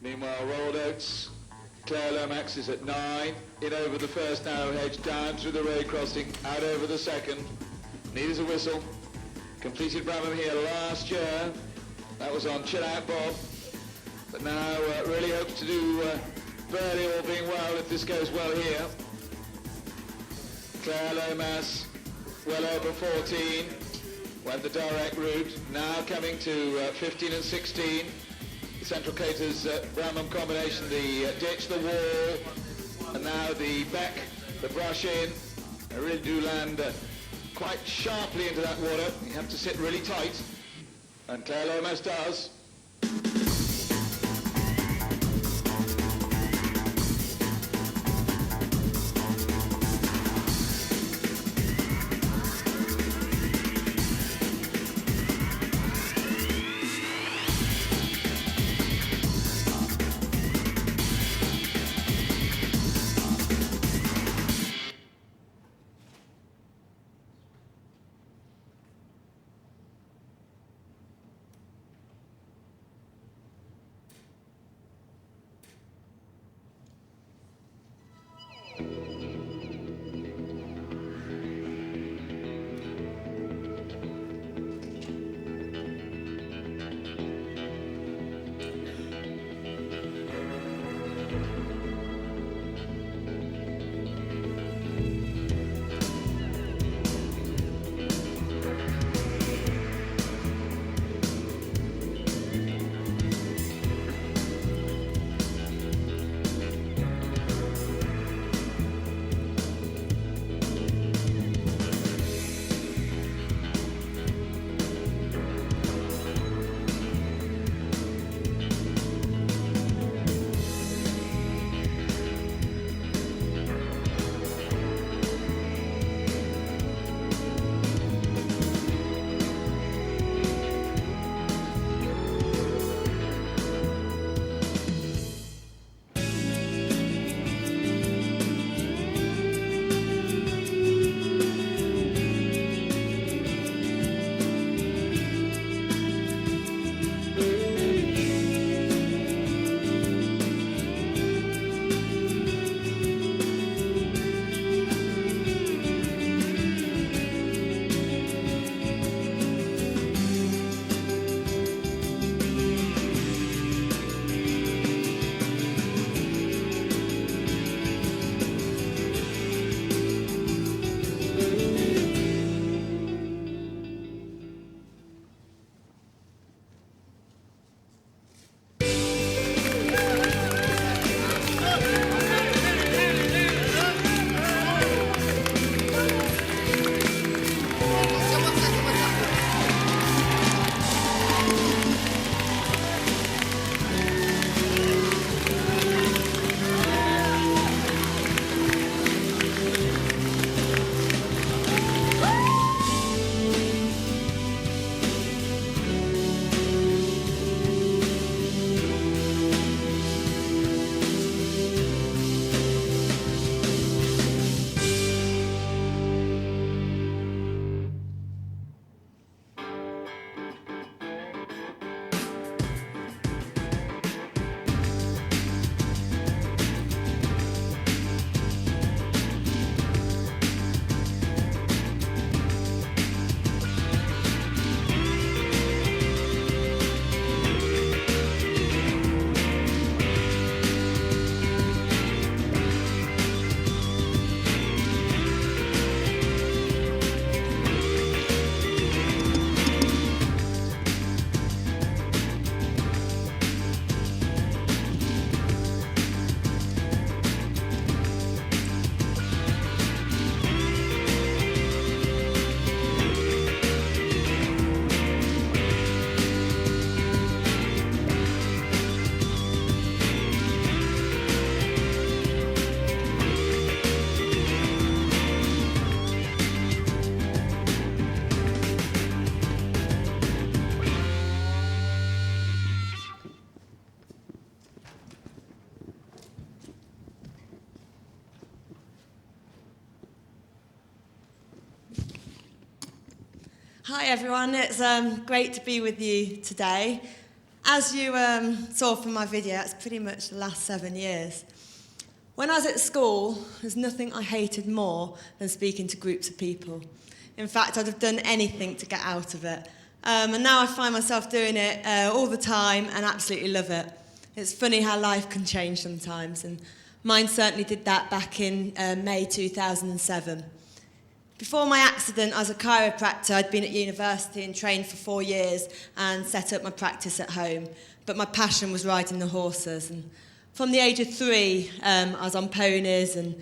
Meanwhile, rolled oats. Claire Lomax is at 9. In over the first narrow hedge, down through the road crossing, out over the second. Needs a whistle. Completed Bramham here last year. That was on Chill Out Bob. But now really hopes to do 𝗣𝗿cie, all being well, if this goes well here. Claire Lomas, well over 14. Went the direct route. Now coming to 15 and 16. The Central Caters Bramham combination, the ditch, the wall, and now the beck, the brush in. They really do land quite sharply into that water. You have to sit really tight, and Claire Lomas does. Hi everyone, it's great to be with you today. As you saw from my video, that's pretty much the last 7 years. When I was at school, there's nothing I hated more than speaking to groups of people. In fact, I'd have done anything to get out of it. And now I find myself doing it all the time and absolutely love it. It's funny how life can change sometimes, and mine certainly did that back in May 2007. Before my accident, as a chiropractor, I'd been at university and trained for 4 years and set up my practice at home. But my passion was riding the horses. And from the age of 3, I was on ponies and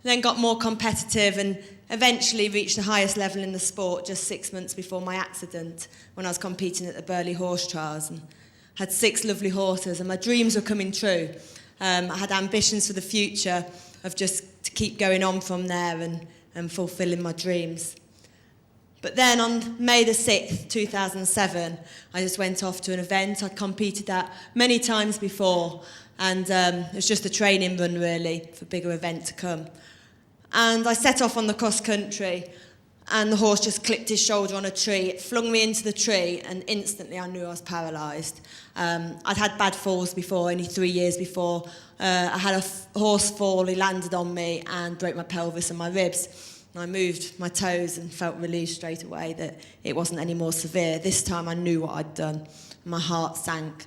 then got more competitive and eventually reached the highest level in the sport just 6 months before my accident when I was competing at the 𝗣𝗿cie horse trials. And had 6 lovely horses and my dreams were coming true. I had ambitions for the future of just to keep going on from there and fulfilling my dreams. But then on May the 6th, 2007, I just went off to an event I'd competed at many times before, and it was just a training run really for a bigger event to come. And I set off on the cross country, and the horse just clipped his shoulder on a tree. It flung me into the tree, and instantly I knew I was paralysed. I'd had bad falls before, only 3 years before. I had a horse fall, he landed on me and broke my pelvis and my ribs. And I moved my toes and felt relieved straight away that it wasn't any more severe. This time I knew what I'd done. My heart sank.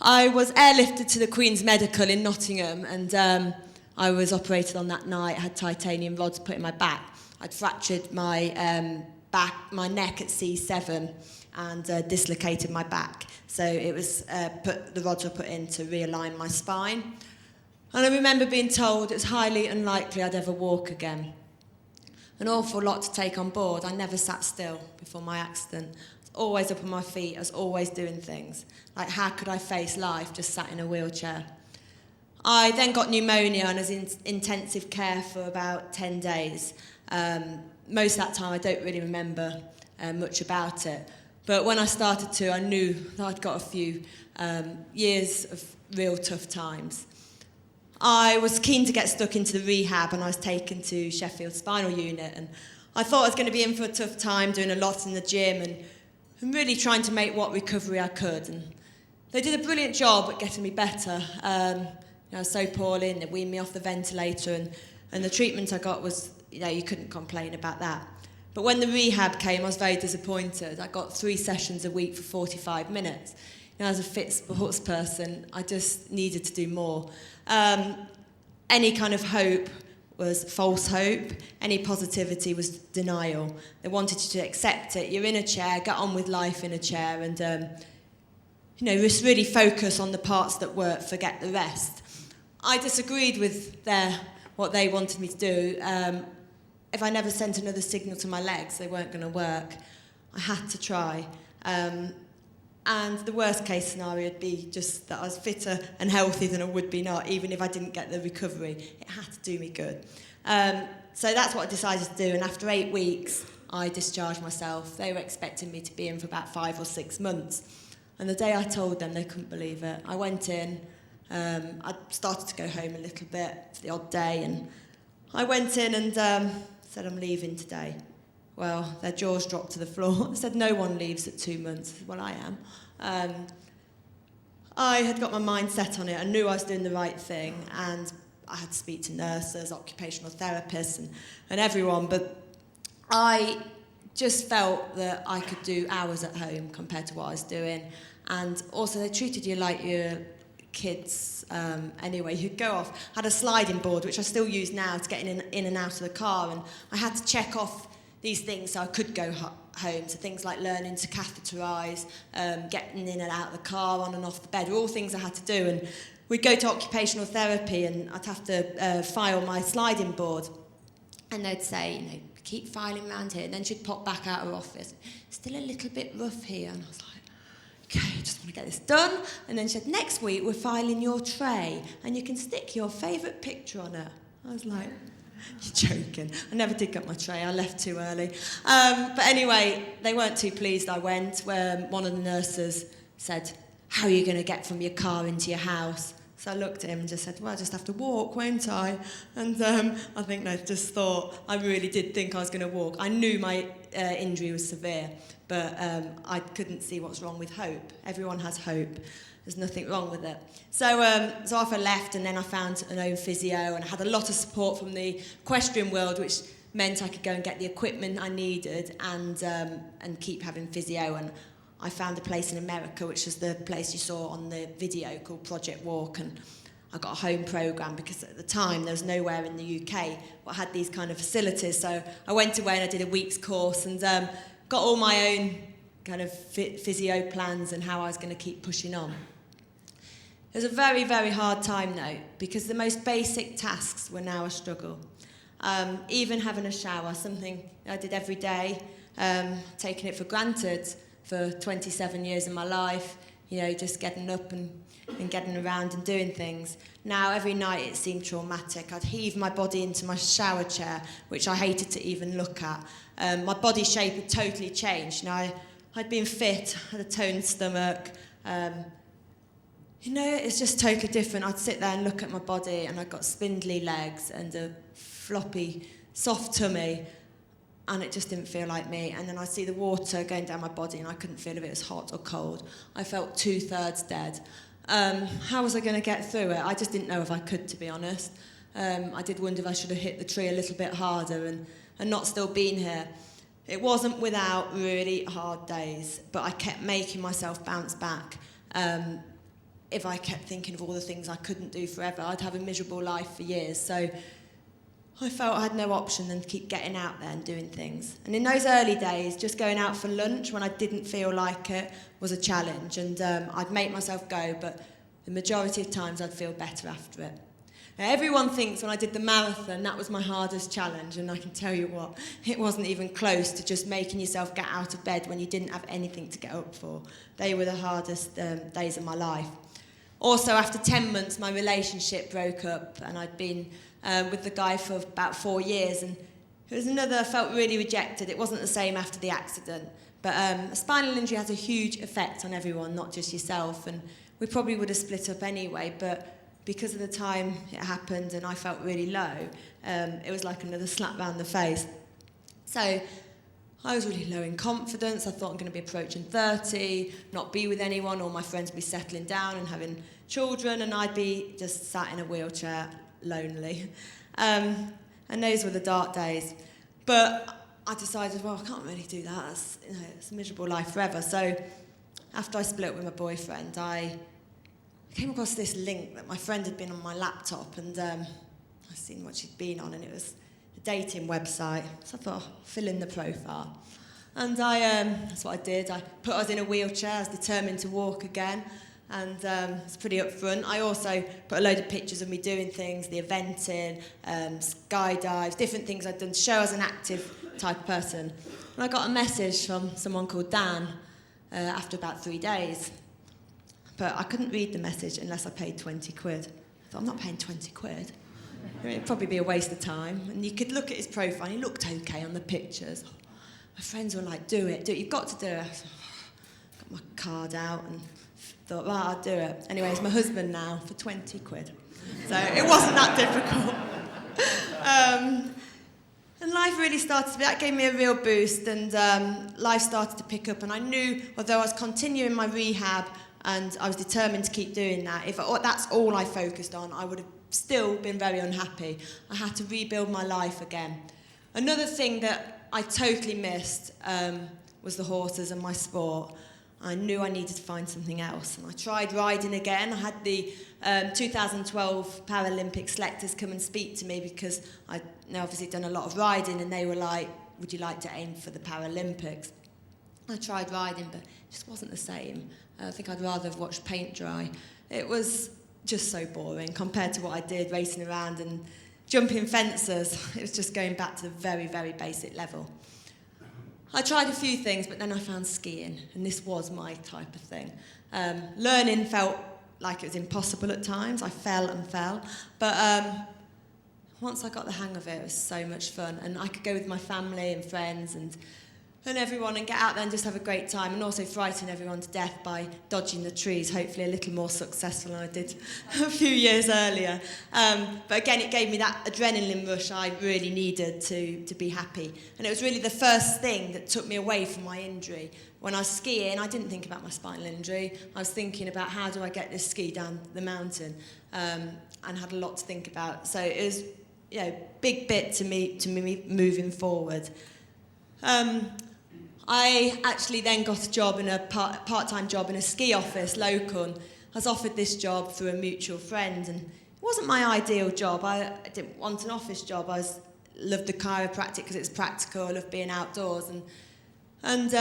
I was airlifted to the Queen's Medical in Nottingham, and I was operated on that night. I had titanium rods put in my back. I'd fractured my my neck at C7 and dislocated my back. So it was the rods were put in to realign my spine. And I remember being told it was highly unlikely I'd ever walk again. An awful lot to take on board. I never sat still before my accident. I was always up on my feet. I was always doing things. Like, how could I face life just sat in a wheelchair? I then got pneumonia and was in intensive care for about 10 days. Most of that time I don't really remember much about it. But when I started to, I knew that I'd got a few years of real tough times. I was keen to get stuck into the rehab, and I was taken to Sheffield Spinal Unit, and I thought I was going to be in for a tough time, doing a lot in the gym and really trying to make what recovery I could. And they did a brilliant job at getting me better. I was so poorly, and they weaned me off the ventilator, and the treatment I got was, you couldn't complain about that. But when the rehab came, I was very disappointed. I got 3 sessions a week for 45 minutes. As a fit sports person, I just needed to do more. Any kind of hope was false hope. Any positivity was denial. They wanted you to accept it. You're in a chair, get on with life in a chair, and just really focus on the parts that work, forget the rest. I disagreed with what they wanted me to do. If I never sent another signal to my legs, they weren't going to work. I had to try. And the worst case scenario would be just that I was fitter and healthy than I would be not, even if I didn't get the recovery. It had to do me good. So that's what I decided to do, and after 8 weeks, I discharged myself. They were expecting me to be in for about 5 or 6 months. And the day I told them, they couldn't believe it. I went in, I started to go home a little bit for the odd day, and I went in and said, I'm leaving today. Well, their jaws dropped to the floor. They said, no one leaves at 2 months. I said, well, I am. I had got my mind set on it. I knew I was doing the right thing, and I had to speak to nurses, occupational therapists, and everyone, but I just felt that I could do hours at home compared to what I was doing. And also, they treated you like your kids anyway. You'd go off. I had a sliding board, which I still use now to get in and out of the car, and I had to check off these things so I could go home. So things like learning to catheterise, getting in and out of the car, on and off the bed, were all things I had to do. And we'd go to occupational therapy, and I'd have to file my sliding board. And they'd say, keep filing around here. And then she'd pop back out of her office. Still a little bit rough here. And I was like, okay, I just want to get this done. And then she said, next week we're filing your tray, and you can stick your favourite picture on it. I was like, you're joking. I never did get my tray. I left too early. But anyway, they weren't too pleased I went, where one of the nurses said, how are you going to get from your car into your house? So I looked at him and just said, well, I just have to walk, won't I? And I think they just thought, I really did think I was going to walk. I knew my injury was severe, but I couldn't see what's wrong with hope. Everyone has hope. There's nothing wrong with it. So off I left, and then I found an own physio, and I had a lot of support from the equestrian world, which meant I could go and get the equipment I needed and keep having physio. And I found a place in America, which was the place you saw on the video, called Project Walk, and I got a home programme because at the time there was nowhere in the UK that had these kind of facilities. So I went away and I did a week's course and got all my own kind of physio plans and how I was going to keep pushing on. It was a very, very hard time though, because the most basic tasks were now a struggle. Even having a shower, something I did every day, taking it for granted for 27 years of my life, you know, just getting up and getting around and doing things. Now, every night it seemed traumatic. I'd heave my body into my shower chair, which I hated to even look at. My body shape had totally changed. Now, I'd been fit, had a toned stomach. You know, it's just totally different. I'd sit there and look at my body, and I'd got spindly legs and a floppy, soft tummy, and it just didn't feel like me. And then I'd see the water going down my body, and I couldn't feel if it was hot or cold. I felt 2/3 dead. How was I going to get through it? I just didn't know if I could, to be honest. I did wonder if I should have hit the tree a little bit harder and not still been here. It wasn't without really hard days, but I kept making myself bounce back. If I kept thinking of all the things I couldn't do forever, I'd have a miserable life for years. So I felt I had no option than to keep getting out there and doing things. And in those early days, just going out for lunch when I didn't feel like it was a challenge. And I'd make myself go, but the majority of times I'd feel better after it. Now, everyone thinks when I did the marathon, that was my hardest challenge. And I can tell you what, it wasn't even close to just making yourself get out of bed when you didn't have anything to get up for. They were the hardest days of my life. Also, after 10 months, my relationship broke up, and I'd been with the guy for about 4 years, and it was I felt really rejected. It wasn't the same after the accident, but a spinal injury has a huge effect on everyone, not just yourself, and we probably would have split up anyway, but because of the time it happened and I felt really low, it was like another slap round the face. So I was really low in confidence. I thought I'm going to be approaching 30, not be with anyone, all my friends would be settling down and having children, and I'd be just sat in a wheelchair, lonely. And those were the dark days. But I decided, well, I can't really do that. It's a miserable life forever. So after I split up with my boyfriend, I came across this link that my friend had been on my laptop, and I seen what she'd been on, and it was a dating website. So I thought, fill in the profile. And that's what I did. I was in a wheelchair. I was determined to walk again. And it's pretty upfront. I also put a load of pictures of me doing things, the eventing, skydives, different things I'd done to show I was an active type of person. And I got a message from someone called Dan after about 3 days. But I couldn't read the message unless I paid 20 quid. I thought, I'm not paying 20 quid. It'd probably be a waste of time. And you could look at his profile, and he looked okay on the pictures. My friends were like, do it, you've got to do it. I got my card out and thought, right, I'll do it. Anyway, it's my husband now for 20 quid. So it wasn't that difficult. And life really started, that gave me a real boost, and life started to pick up. And I knew, although I was continuing my rehab and I was determined to keep doing that, if that's all I focused on, I would have still been very unhappy. I had to rebuild my life again. Another thing that I totally missed was the horses and my sport. I knew I needed to find something else, and I tried riding again. I had the 2012 Paralympic selectors come and speak to me because I'd obviously done a lot of riding, and they were like, would you like to aim for the Paralympics? I tried riding, but it just wasn't the same. I think I'd rather have watched paint dry. It was just so boring compared to what I did racing around and jumping fences. It was just going back to the very, very basic level. I tried a few things, but then I found skiing, and this was my type of thing. Learning felt like it was impossible at times. I fell and fell, but once I got the hang of it, it was so much fun, and I could go with my family and friends, and and everyone and get out there and just have a great time, and also frighten everyone to death by dodging the trees, hopefully a little more successful than I did a few years earlier. But again, it gave me that adrenaline rush I really needed to be happy. And it was really the first thing that took me away from my injury. When I was skiing, I didn't think about my spinal injury. I was thinking about how do I get this ski down the mountain, and had a lot to think about. So it was, big bit to me moving forward. I actually then got a job in a part-time job in a ski office, local. I was offered this job through a mutual friend, and it wasn't my ideal job. I didn't want an office job. I loved the chiropractic because it's practical. I loved being outdoors, and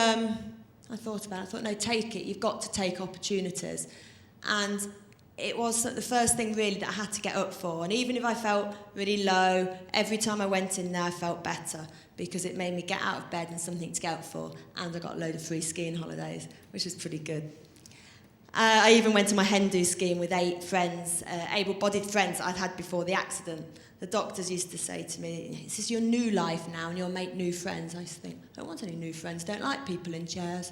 I thought about it. I thought, no, take it. You've got to take opportunities, and it was the first thing really that I had to get up for. And even if I felt really low, every time I went in there, I felt better because it made me get out of bed and something to get up for. And I got a load of free skiing holidays, which was pretty good. I even went to my Hindu skiing with 8 friends, able-bodied friends that I'd had before the accident. The doctors used to say to me, this is your new life now and you'll make new friends. I used to think, I don't want any new friends, don't like people in chairs.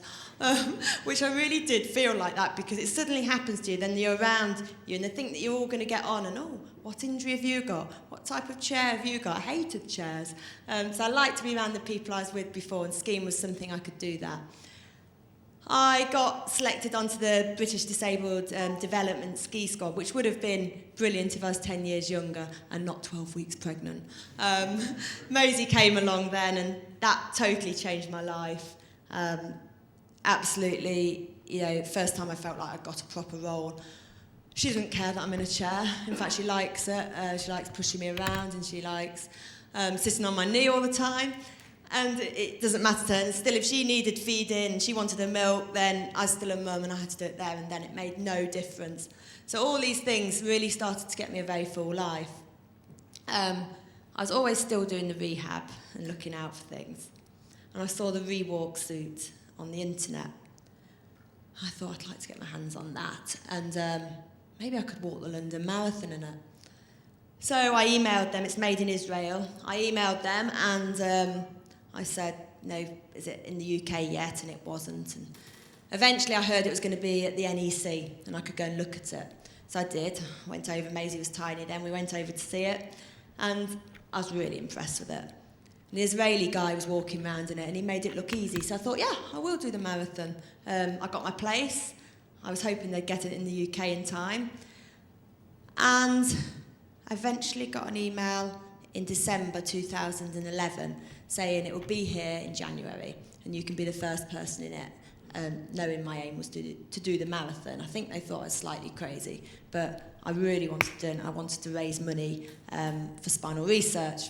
Which I really did feel like that because it suddenly happens to you, then you're around you and they think that you're all going to get on and, what injury have you got? What type of chair have you got? I hated chairs. So I liked to be around the people I was with before, and skiing was something I could do that. I got selected onto the British Disabled Development Ski Squad, which would have been brilliant if I was 10 years younger and not 12 weeks pregnant. Mosey came along then, and that totally changed my life. Absolutely, first time I felt like I got a proper role. She doesn't care that I'm in a chair. In fact, she likes it. She likes pushing me around, and she likes sitting on my knee all the time. And it doesn't matter to her. And still, if she needed feeding and she wanted her milk, then I was still a mum and I had to do it there and then. It made no difference. So all these things really started to get me a very full life. I was always still doing the rehab and looking out for things. And I saw the rewalk suit on the internet. I thought I'd like to get my hands on that. And maybe I could walk the London Marathon in it. So I emailed them. It's made in Israel. I emailed them and I said, no, is it in the UK yet? And it wasn't. And eventually I heard it was going to be at the NEC and I could go and look at it. So I did. I went over. Maisie was tiny then. We went over to see it. And I was really impressed with it. And the Israeli guy was walking around in it and he made it look easy. So I thought, yeah, I will do the marathon. I got my place. I was hoping they'd get it in the UK in time. And I eventually got an email in December 2011 saying it will be here in January and you can be the first person in it, knowing my aim was to do the marathon. I think they thought I was slightly crazy, but I really wanted to do it. I wanted to raise money for spinal research.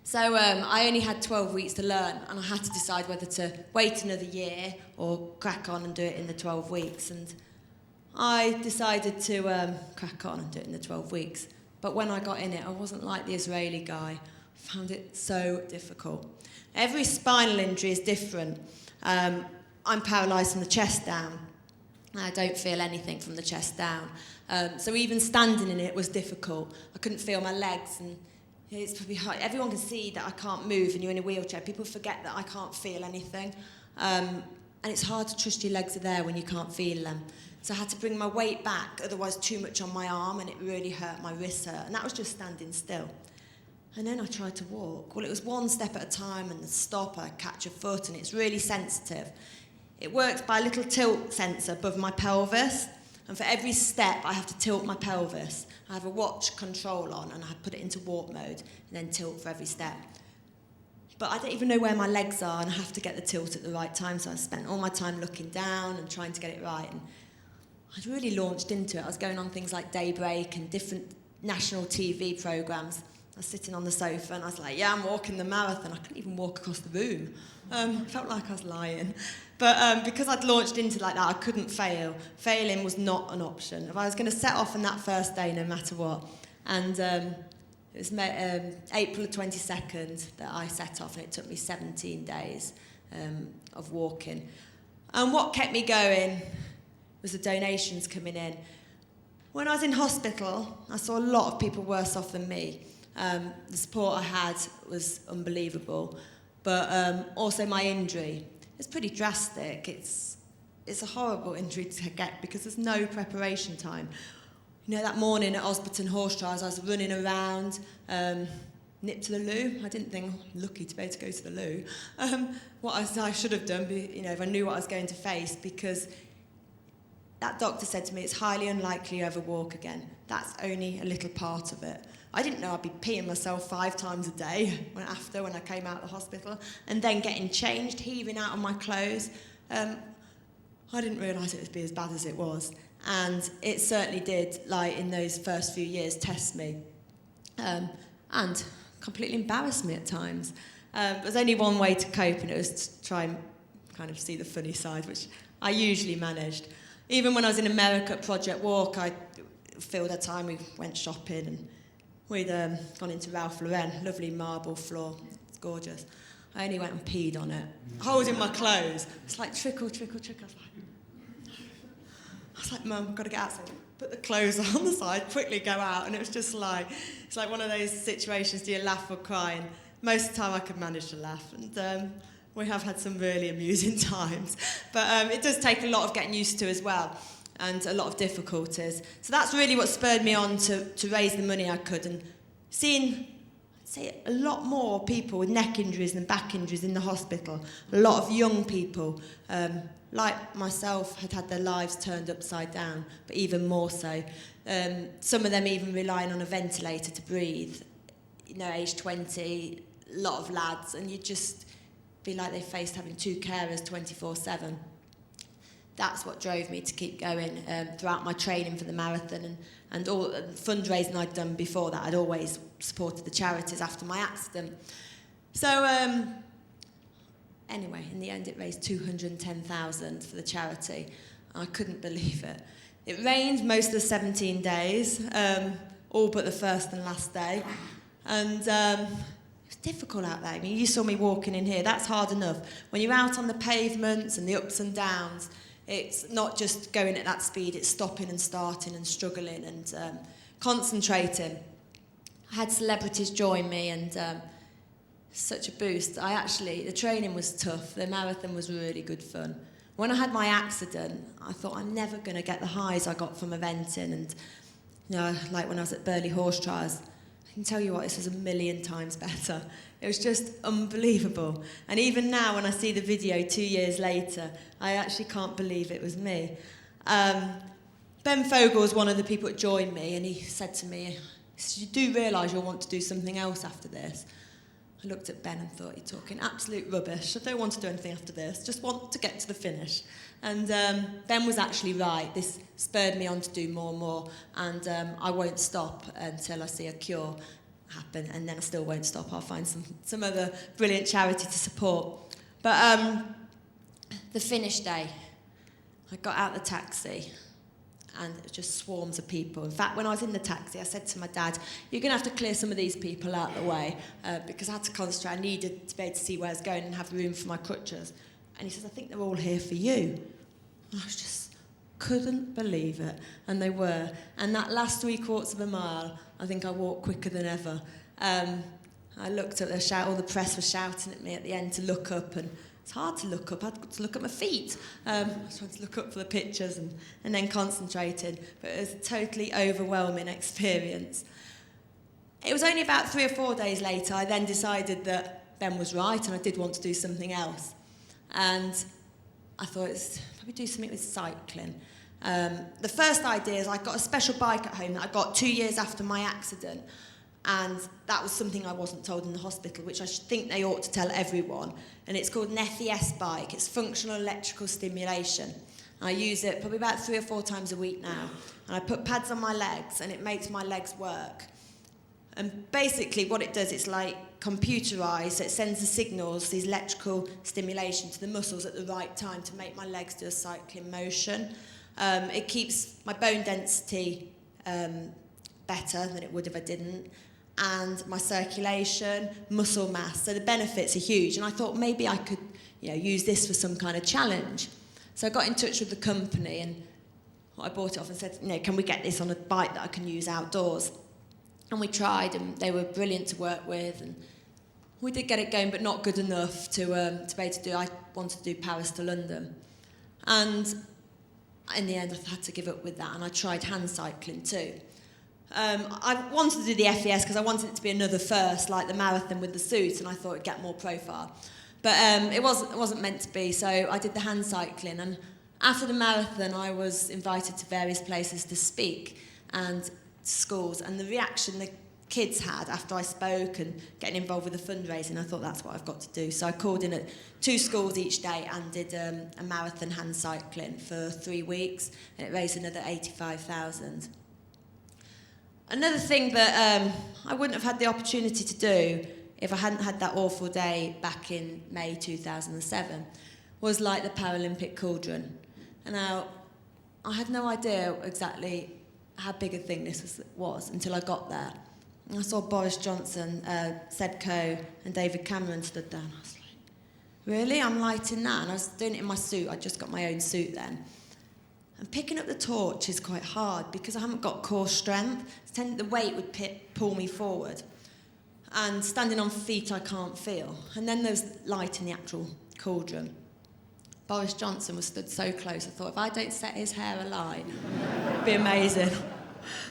So I only had 12 weeks to learn and I had to decide whether to wait another year or crack on and do it in the 12 weeks. And I decided to crack on and do it in the 12 weeks. But when I got in it, I wasn't like the Israeli guy. I found it so difficult. Every spinal injury is different. I'm paralysed from the chest down. I don't feel anything from the chest down. So even standing in it was difficult. I couldn't feel my legs, and it's probably hard. Everyone can see that I can't move and you're in a wheelchair. People forget that I can't feel anything. And it's hard to trust your legs are there when you can't feel them. So I had to bring my weight back, otherwise too much on my arm, and it really hurt, my wrists hurt. And that was just standing still. And then I tried to walk. Well, it was one step at a time, and the stop, I catch a foot, and it's really sensitive. It works by a little tilt sensor above my pelvis, and for every step, I have to tilt my pelvis. I have a watch control on, and I put it into walk mode, and then tilt for every step. But I don't even know where my legs are, and I have to get the tilt at the right time, so I spent all my time looking down and trying to get it right. And I'd really launched into it. I was going on things like Daybreak and different national TV programmes. I was sitting on the sofa and I was like, yeah, I'm walking the marathon. I couldn't even walk across the room. I felt like I was lying. But because I'd launched into like that, I couldn't fail. Failing was not an option. If I was going to set off on that first day, no matter what. And it was April the 22nd that I set off, and it took me 17 days of walking. And what kept me going was the donations coming in. When I was in hospital, I saw a lot of people worse off than me. The support I had was unbelievable. but also my injury. It's pretty drastic. It's a horrible injury to get because there's no preparation time. You know, that morning at Osberton Horse Trials, I was running around, nipped to the loo. I didn't think, lucky to be able to go to the loo. What I should have done, you know, if I knew what I was going to face, because that doctor said to me, it's highly unlikely you ever walk again. That's only a little part of it. I didn't know I'd be peeing myself 5 times a day when I came out of the hospital, and then getting changed, heaving out of my clothes. I didn't realise it would be as bad as it was. And it certainly did, like, in those first few years, test me. And completely embarrassed me at times. There's only one way to cope, and it was to try and kind of see the funny side, which I usually managed. Even when I was in America at Project Walk, I filled our time, we went shopping, and we'd gone into Ralph Lauren, lovely marble floor, it's gorgeous. I only went and peed on it, holding my clothes. It's like trickle, trickle, trickle. I was like, Mum, I've got to get out. So put the clothes on the side, quickly go out, and it was just like, it's like one of those situations, do you laugh or cry? And most of the time I could manage to laugh, and we have had some really amusing times. But it does take a lot of getting used to as well, and a lot of difficulties. So that's really what spurred me on to raise the money I could, and seeing, I'd say, a lot more people with neck injuries and back injuries in the hospital. A lot of young people, like myself, had their lives turned upside down, but even more so. Some of them even relying on a ventilator to breathe. You know, age 20, a lot of lads, and you'd just be like they faced having 2 carers 24/7. That's what drove me to keep going throughout my training for the marathon, and all the fundraising I'd done before that. I'd always supported the charities after my accident. So anyway, in the end it raised 210,000 for the charity. I couldn't believe it. It rained most of the 17 days, all but the first and last day. And it was difficult out there. I mean, you saw me walking in here, that's hard enough. When you're out on the pavements and the ups and downs, it's not just going at that speed, it's stopping and starting and struggling and concentrating. I had celebrities join me, and such a boost. The training was tough, the marathon was really good fun. When I had my accident, I thought I'm never going to get the highs I got from eventing, and you know, like when I was at 𝗣𝗿cie Horse Trials, I can tell you what, this was 1,000,000 times better. It was just unbelievable. And even now, when I see the video 2 years later, I actually can't believe it was me. Ben Fogle was one of the people that joined me, and he said to me, you do realise you'll want to do something else after this? I looked at Ben and thought, you're talking absolute rubbish. I don't want to do anything after this, just want to get to the finish. And Ben was actually right. This spurred me on to do more and more, and I won't stop until I see a cure happen, and then I still won't stop. I'll find some other brilliant charity to support. But the finish day, I got out the taxi, and it was just swarms of people. In fact, when I was in the taxi, I said to my dad, you're going to have to clear some of these people out of the way, because I had to concentrate. I needed to be able to see where I was going and have room for my crutches. And he says, I think they're all here for you. And I just couldn't believe it. And they were. And that last 3/4 of a mile, I think I walked quicker than ever. I looked at all the press was shouting at me at the end to look up, and it's hard to look up. I had to look at my feet. I was trying to look up for the pictures and then concentrated. But it was a totally overwhelming experience. It was only about 3 or 4 days later I then decided that Ben was right and I did want to do something else. And I thought, let's probably do something with cycling. The first idea is I got a special bike at home that I got 2 years after my accident. And that was something I wasn't told in the hospital, which I think they ought to tell everyone. And it's called an FES bike. It's functional electrical stimulation. I use it probably about 3 or 4 times a week now. And I put pads on my legs, and it makes my legs work. And basically what it does, it's like computerised. It sends the signals, these electrical stimulation, to the muscles at the right time to make my legs do a cycling motion. It keeps my bone density better than it would if I didn't, and my circulation, muscle mass. So the benefits are huge. And I thought maybe I could, use this for some kind of challenge. So I got in touch with the company, and I bought it off and said, can we get this on a bike that I can use outdoors? And we tried, and they were brilliant to work with. And we did get it going, but not good enough to be able to do. I wanted to do Paris to London, and in the end, I had to give up with that. And I tried hand cycling too. I wanted to do the FES because I wanted it to be another first, like the marathon with the suit, and I thought it'd get more profile. But it wasn't meant to be. So I did the hand cycling, and after the marathon, I was invited to various places to speak and schools, and the reaction the kids had after I spoke and getting involved with the fundraising, I thought that's what I've got to do. So I called in at 2 schools each day and did a marathon hand cycling for 3 weeks, and it raised another 85,000. Another thing that I wouldn't have had the opportunity to do if I hadn't had that awful day back in May 2007 was like the Paralympic cauldron. And now, I had no idea exactly how big a thing this was until I got there. And I saw Boris Johnson, 𝗣𝗍𝗁𝗁 and David Cameron stood there, and I was like, really? I'm lighting that? And I was doing it in my suit. I just got my own suit then. And picking up the torch is quite hard because I haven't got core strength. The weight would pull me forward. And standing on feet I can't feel. And then there's light in the actual cauldron. Boris Johnson was stood so close, I thought, if I don't set his hair alight, it'd be amazing.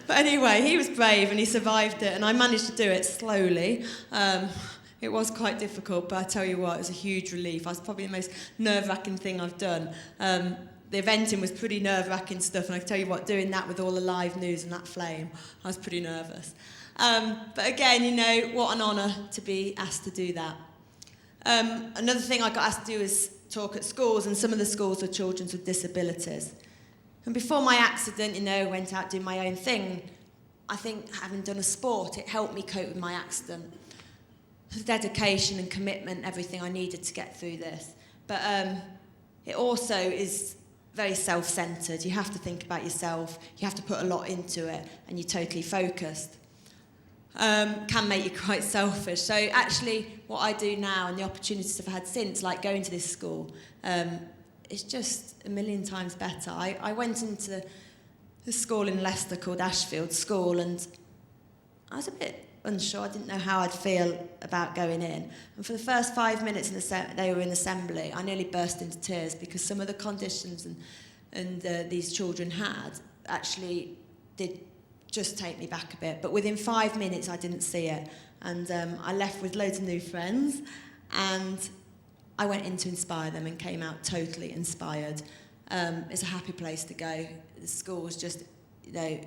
But anyway, he was brave and he survived it, and I managed to do it slowly. It was quite difficult, but I tell you what, it was a huge relief. I was probably the most nerve-wracking thing I've done. The eventing was pretty nerve-wracking stuff, and I can tell you what, doing that with all the live news and that flame, I was pretty nervous. But again, you know, what an honour to be asked to do that. Another thing I got asked to do is talk at schools, and some of the schools were children with disabilities. And before my accident, you know, went out doing my own thing, I think having done a sport, it helped me cope with my accident. The dedication and commitment, everything I needed to get through this. But it also is very self-centred. You have to think about yourself, you have to put a lot into it, and you're totally focused. Can make you quite selfish. So actually, what I do now and the opportunities I've had since, like going to this school, it's just a million times better. I went into a school in Leicester called Ashfield School, and I was a bit unsure. I didn't know how I'd feel about going in. And for the first 5 minutes they were in assembly, I nearly burst into tears because some of the conditions and these children had actually did just take me back a bit. But within 5 minutes, I didn't see it. And I left with loads of new friends, and I went in to inspire them and came out totally inspired. It's a happy place to go. The school was just, you know,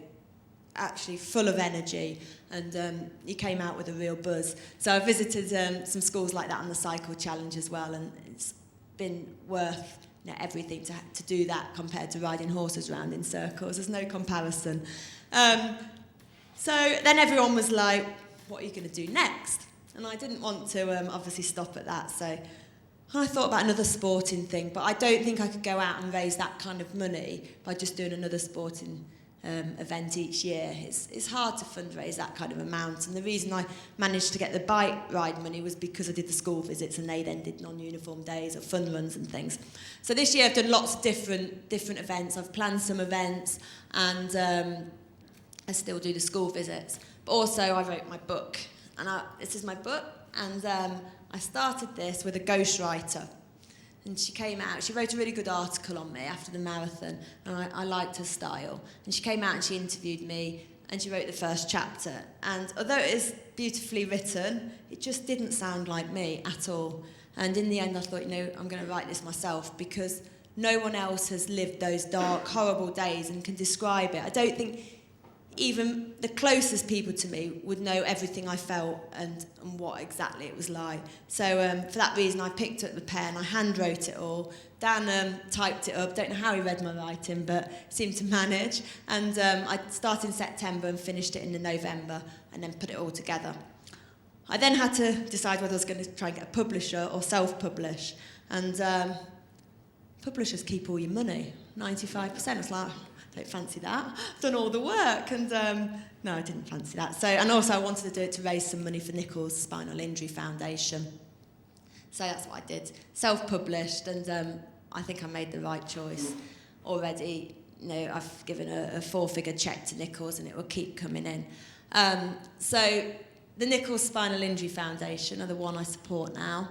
actually full of energy, and you came out with a real buzz. So I visited some schools like that on the Cycle Challenge as well, and it's been worth, you know, everything to do that compared to riding horses around in circles. There's no comparison. So then everyone was like, what are you going to do next? And I didn't want to obviously stop at that, so I thought about another sporting thing, but I don't think I could go out and raise that kind of money by just doing another sporting event each year. It's hard to fundraise that kind of amount, and the reason I managed to get the bike ride money was because I did the school visits, and they then did non-uniform days or fun runs and things. So this year I've done lots of different events. I've planned some events, and I still do the school visits. But also I wrote my book, and this is my book, and I started this with a ghostwriter. And she came out, she wrote a really good article on me after the marathon, and I liked her style. And she came out and she interviewed me, and she wrote the first chapter. And although it is beautifully written, it just didn't sound like me at all. And in the end I thought, you know, I'm going to write this myself, because no one else has lived those dark, horrible days and can describe it. I don't think even the closest people to me would know everything I felt and what exactly it was like. So for that reason, I picked up the pen, I hand wrote it all. Dan typed it up, don't know how he read my writing, but seemed to manage. And I started in September and finished it in November, and then put it all together. I then had to decide whether I was going to try and get a publisher or self-publish. And publishers keep all your money, 95%. I was like, don't fancy that. I've done all the work, and no, I didn't fancy that. So, and also I wanted to do it to raise some money for Nichols' Spinal Injury Foundation. So that's what I did. Self-published, and I think I made the right choice already. You know, I've given a 4-figure cheque to Nichols, and it will keep coming in. So the Nichols Spinal Injury Foundation are the one I support now.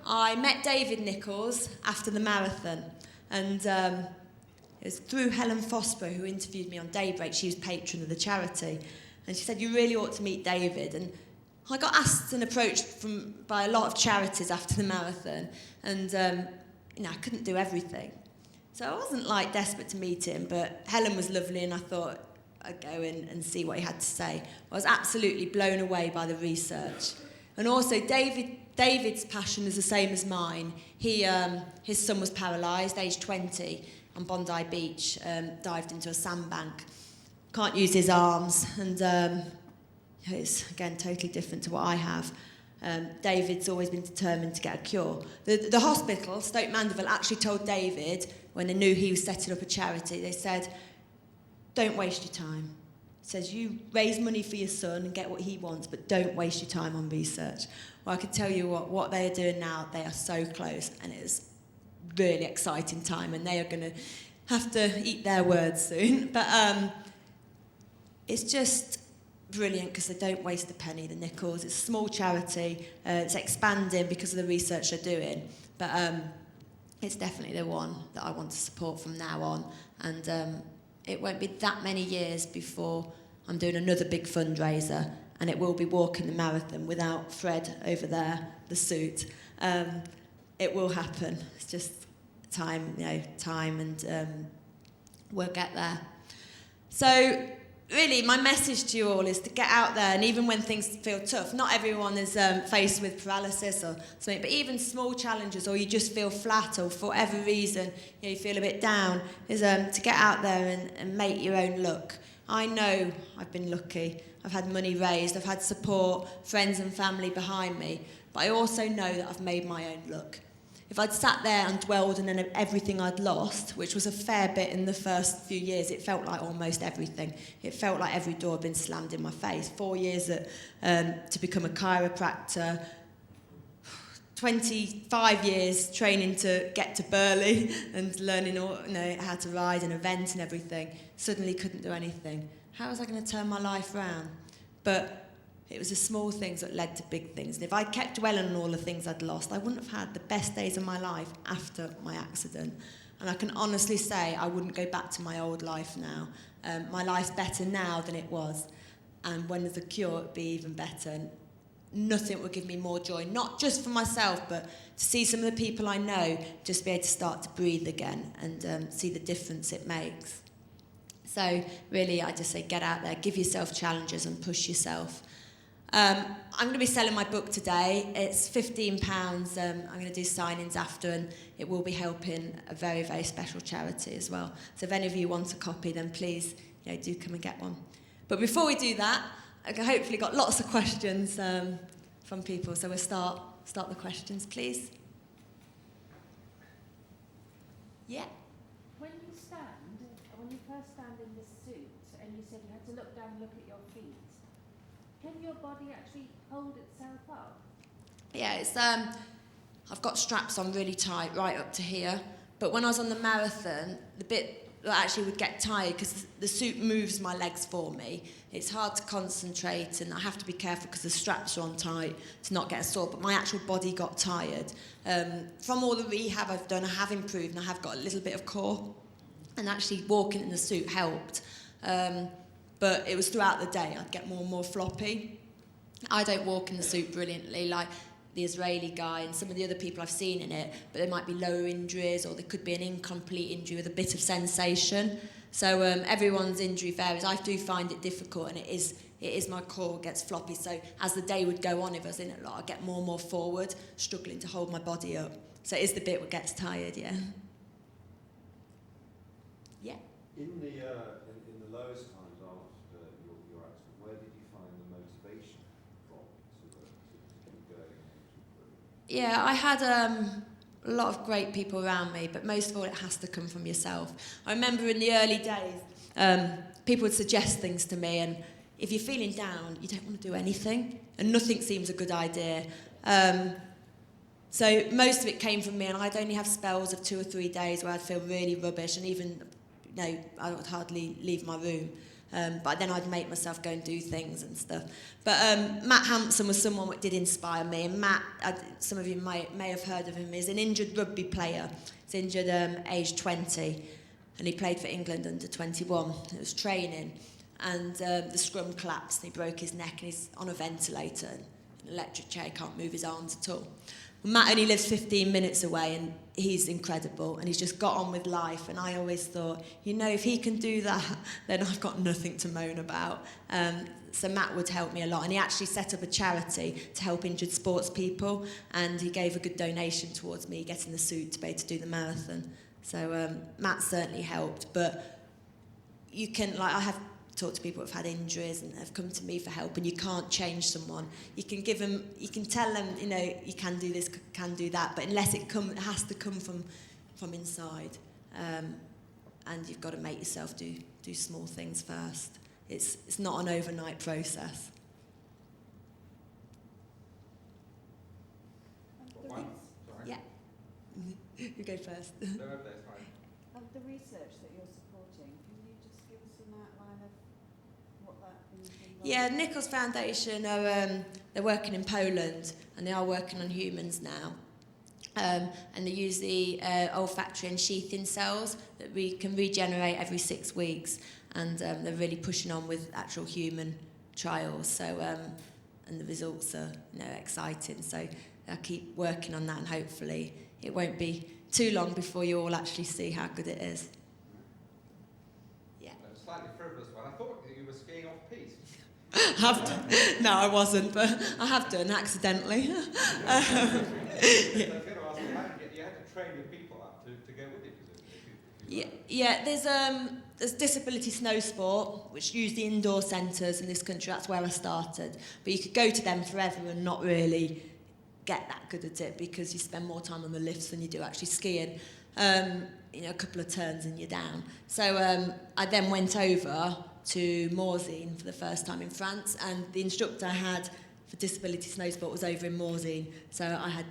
I met David Nichols after the marathon, and it was through Helen Fosborough, who interviewed me on Daybreak. She was patron of the charity, and she said, you really ought to meet David. And I got asked and approached by a lot of charities after the marathon, and I couldn't do everything. So I wasn't like desperate to meet him, but Helen was lovely, and I thought I'd go in and see what he had to say. I was absolutely blown away by the research. And also David's passion is the same as mine. His son was paralysed, aged 20, on Bondi Beach, dived into a sandbank. Can't use his arms, and it's, again, totally different to what I have. David's always been determined to get a cure. The hospital, Stoke Mandeville, actually told David, when they knew he was setting up a charity, they said, don't waste your time. It says, you raise money for your son and get what he wants, but don't waste your time on research. Well, I can tell you what they are doing now, they are so close, and it is really exciting time, and they are going to have to eat their words soon. But it's just brilliant because they don't waste a penny, the Nichols. It's a small charity. It's expanding because of the research they're doing. But it's definitely the one that I want to support from now on. And it won't be that many years before I'm doing another big fundraiser, and it will be walking the marathon without Fred over there, the suit. It will happen. It's just time, and we'll get there. So really, my message to you all is to get out there, and even when things feel tough, not everyone is faced with paralysis or something, but even small challenges, or you just feel flat, or for whatever reason you feel a bit down, is to get out there and make your own luck. I know I've been lucky. I've had money raised, I've had support, friends and family behind me, but I also know that I've made my own luck. If I'd sat there and dwelled on everything I'd lost, which was a fair bit in the first few years, it felt like almost everything. It felt like every door had been slammed in my face. 4 years to become a chiropractor, 25 years training to get to Burley and learning how to ride an event and everything. Suddenly couldn't do anything. How was I going to turn my life around? But it was the small things that led to big things. And if I'd kept dwelling on all the things I'd lost, I wouldn't have had the best days of my life after my accident. And I can honestly say I wouldn't go back to my old life now. My life's better now than it was. And when there's a cure, it'd be even better. And nothing would give me more joy, not just for myself, but to see some of the people I know just be able to start to breathe again and see the difference it makes. So really, I just say get out there, give yourself challenges and push yourself. I'm going to be selling my book today. It's £15. I'm going to do signings after, and it will be helping a very, very special charity as well. So if any of you want a copy, then please do come and get one. But before we do that, I've hopefully got lots of questions from people. So we'll start the questions, please. Yeah? When you first stand in the suit, and you said you had to look down and look at your feet, can your body actually hold itself up? Yeah, it's I've got straps on really tight right up to here, but when I was on the marathon, the bit that actually would get tired because the suit moves my legs for me. It's hard to concentrate, and I have to be careful because the straps are on tight to not get a sore, but my actual body got tired. From all the rehab I've done, I have improved, and I have got a little bit of core, and actually walking in the suit helped. But it was throughout the day, I'd get more and more floppy. I don't walk in the suit brilliantly like the Israeli guy and some of the other people I've seen in it, but there might be lower injuries, or there could be an incomplete injury with a bit of sensation. So everyone's injury varies. I do find it difficult, and it is my core gets floppy. So as the day would go on, if I was in it a lot, I'd get more and more forward, struggling to hold my body up. So it is the bit that gets tired, yeah. Yeah. In the lowest times after your accident, where did you find the motivation from to keep going and to improve? Yeah, I had a lot of great people around me, but most of all, it has to come from yourself. I remember in the early days, people would suggest things to me, and if you're feeling down, you don't want to do anything, and nothing seems a good idea. So most of it came from me, and I'd only have spells of 2 or 3 days where I'd feel really rubbish, and even I would hardly leave my room. But then I'd make myself go and do things and stuff. But Matt Hampson was someone that did inspire me. And Matt, some of you may have heard of him, is an injured rugby player. He's injured age 20, and he played for England under 21. It was training, and the scrum collapsed, and he broke his neck, and he's on a ventilator, an electric chair, he can't move his arms at all. Matt only lives 15 minutes away, and he's incredible, and he's just got on with life. And I always thought, you know, if he can do that, then I've got nothing to moan about. So Matt would help me a lot, and he actually set up a charity to help injured sports people, and he gave a good donation towards me getting the suit to be able to do the marathon. So Matt certainly helped, but you can, like, I have talked to people who've had injuries and have come to me for help, and you can't change someone. You can give them, you can tell them, you know, you can do this, can do that, but unless it has to come from inside, and you've got to make yourself do small things first. It's not an overnight process. Sorry. Yeah. You go first. No, that's fine. The research that you're supporting, can you just give us an outline of what that involves? Yeah, Nichols Foundation they're working in Poland, and they are working on humans now. And they use the olfactory and sheathing cells that we can regenerate every 6 weeks, and they're really pushing on with actual human trials. So, and the results are, you know, exciting. So I'll keep working on that, and hopefully it won't be too long before you all actually see how good it is. Yeah. A slightly frivolous one. I thought that you were skiing off piste. No, I wasn't, but I have done accidentally. I was going to ask you, you had to train your people up to go with it. Yeah, there's disability snow sport, which use the indoor centres in this country. That's where I started. But you could go to them forever and not really get that good at it, because you spend more time on the lifts than you do actually skiing. You know, a couple of turns and you're down. So I then went over to Morzine for the first time in France, and the instructor I had for disability snow sport was over in Morzine. So I had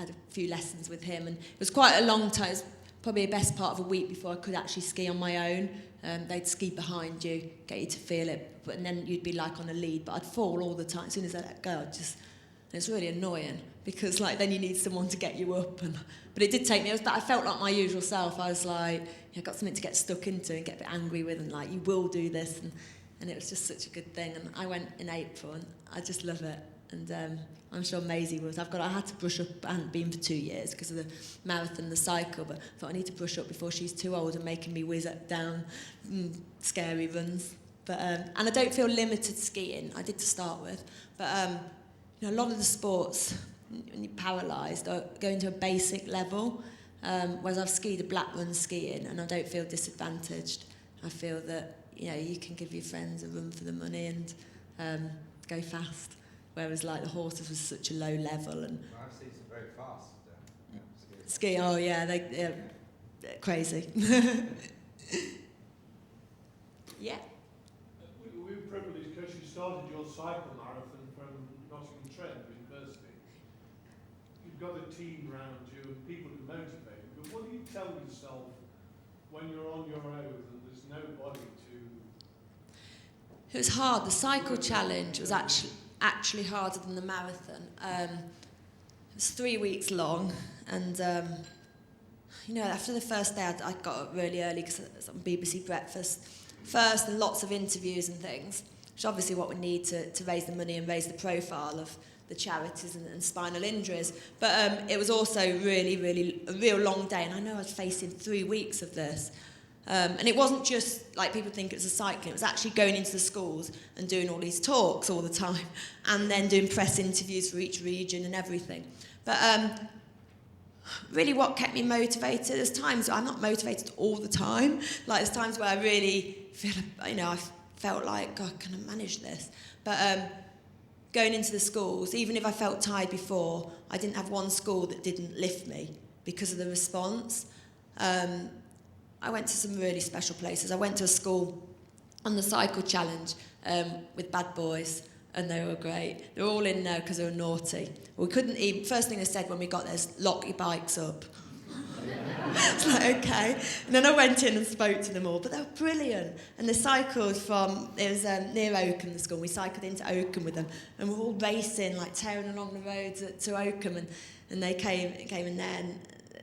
a few lessons with him, and it was quite a long time. It was probably the best part of a week before I could actually ski on my own. They'd ski behind you, get you to feel it, and then you'd be like on a lead, but I'd fall all the time. As soon as I let go, and it's really annoying, because like then you need someone to get you up. But it did take me, I felt like my usual self. I was like, I've got something to get stuck into and get a bit angry with, and like, you will do this, and it was just such a good thing. And I went in April, and I just love it. And I'm sure Maisie was. I had to brush up. I hadn't been for 2 years because of the marathon and the cycle, but I thought I need to brush up before she's too old and making me whiz down scary runs. But and I don't feel limited skiing. I did to start with, but you know, a lot of the sports, when you're paralysed, are going to a basic level. Whereas I've skied a black run skiing, and I don't feel disadvantaged. I feel that, you know, you can give your friends a run for the money and go fast. Whereas like the horses was such a low level, and Well, I've seen some very fast skiers. ski. Oh yeah, they're crazy. Yeah. We were privileged because you started your cycle marathon from Nottingham-Trent University. You've got a team around you and people to motivate you. But what do you tell yourself when you're on your own and there's nobody to... It was hard. The cycle challenge was actually harder than the marathon. It was 3 weeks long, and you know, after the first day I got up really early because I was on BBC Breakfast first, and lots of interviews and things, which is obviously what we need to raise the money and raise the profile of the charities and spinal injuries. But it was also really a real long day, and I know I was facing 3 weeks of this. And it wasn't just like people think it was a cycling, it was actually going into the schools and doing all these talks all the time, and then doing press interviews for each region and everything. But really what kept me motivated, there's times I'm not motivated all the time, like there's times where I really feel, you know, I felt like, God, can I manage this? But going into the schools, even if I felt tired before, I didn't have one school that didn't lift me because of the response. I went to some really special places. I went to a school on the cycle challenge with bad boys, and they were great. They were all in there because they were naughty. We couldn't even, first thing they said when we got there is, lock your bikes up. It's like, okay. And then I went in and spoke to them all, but they were brilliant. And they cycled from, it was near Oakham, the school. We cycled into Oakham with them, and we were all racing, like tearing along the roads to Oakham, and they came in there, and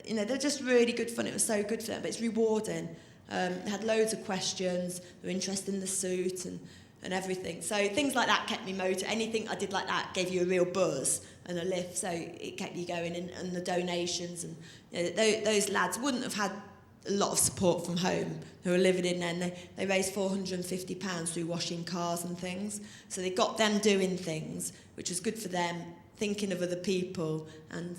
you know, they're just really good fun. It was so good for them, but it's rewarding. They had loads of questions. They were interested in the suit and everything. So things like that kept me motivated. Anything I did like that gave you a real buzz and a lift, so it kept you going. And the donations, and you know, those lads wouldn't have had a lot of support from home who were living in there. And they raised £450 through washing cars and things. So they got them doing things, which was good for them, thinking of other people, and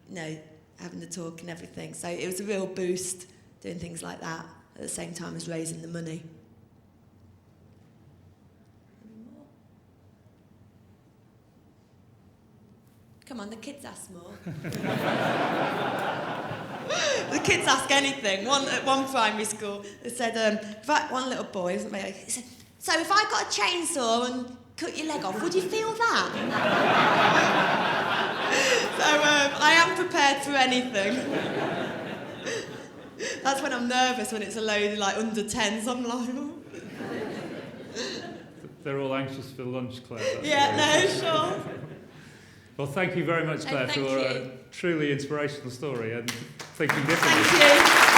you know, having the talk and everything. So it was a real boost doing things like that at the same time as raising the money. Any more? Come on, the kids ask more. The kids ask anything. At one primary school, they said, in fact, one little boy, he said, so if I got a chainsaw and cut your leg off, would you feel that? So I am prepared for anything. That's when I'm nervous, when it's a load of like under 10s. I'm like, oh. They're all anxious for lunch, Claire. Yeah, no, sure. Well, thank you very much, Claire, Thank for you. a truly inspirational story and thinking differently. Thank you.